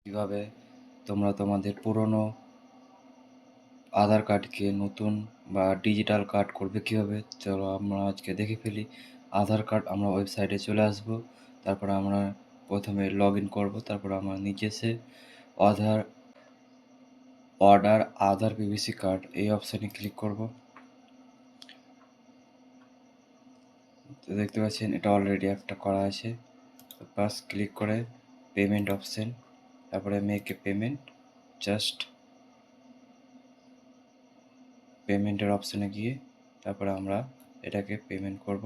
কীভাবে তোমরা তোমাদের পুরনো আধার কার্ডকে নতুন বা ডিজিটাল কার্ড করবে কীভাবে, চলো আমরা আজকে দেখে ফেলি। আধার কার্ড আমরা ওয়েবসাইটে চলে আসব, তারপরে আমরা প্রথমে লগ ইন করবো, তারপরে আমরা নিচে এসে অর্ডার আধার পিভিসি কার্ড এই অপশানে ক্লিক করব। তো দেখতে পাচ্ছেন এটা অলরেডি একটা করা আছে। তো বাস ক্লিক করে পেমেন্ট অপশান, তারপরে মেক এ পেমেন্ট, জাস্ট পেমেন্টের অপশানে গিয়ে তারপরে আমরা এটাকে পেমেন্ট করব।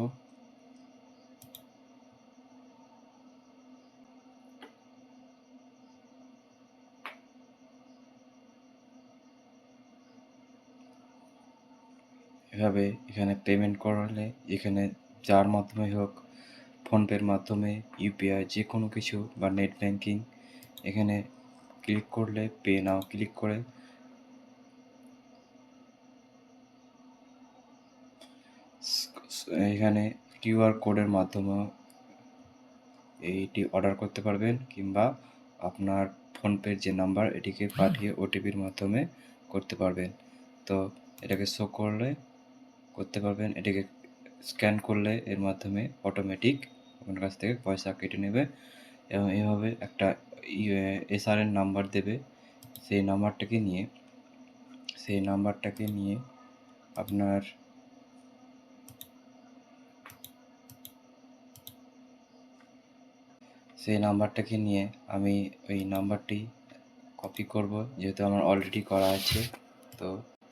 এভাবে এখানে পেমেন্ট করলে এখানে যার মাধ্যমে হোক, ফোনপের মাধ্যমে, ইউপিআই, যে কোনো কিছু বা নেট ব্যাঙ্কিং, এখানে ক্লিক করলে পে নাও ক্লিক করে এখানে কিউআর কোডের মাধ্যমে এইটি অর্ডার করতে পারবেন, কিংবা আপনার ফোনপের যে নাম্বার এটিকে পাঠিয়ে ওটিপির মাধ্যমে করতে পারবেন। তো এটাকে শো করতে পারবেন, এটাকে স্ক্যান করলে এর মাধ্যমে অটোমেটিক আপনার কাছ থেকে পয়সা কেটে নেবে। এবং এভাবে একটা এসআরএন নাম্বার দেবে, সেই নাম্বারটাকে নিয়ে আপনার আমি ওই নাম্বারটি কপি করব, যেহেতু আমার অলরেডি করা আছে। তো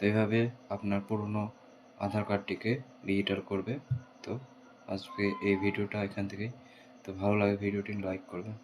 এইভাবে আপনার পুরনো আধার কার্ডটিকে ডিজিটাল করবে। তো আজকে এই ভিডিওটা এখান থেকে, তো ভালো লাগে ভিডিওটি লাইক করবেন।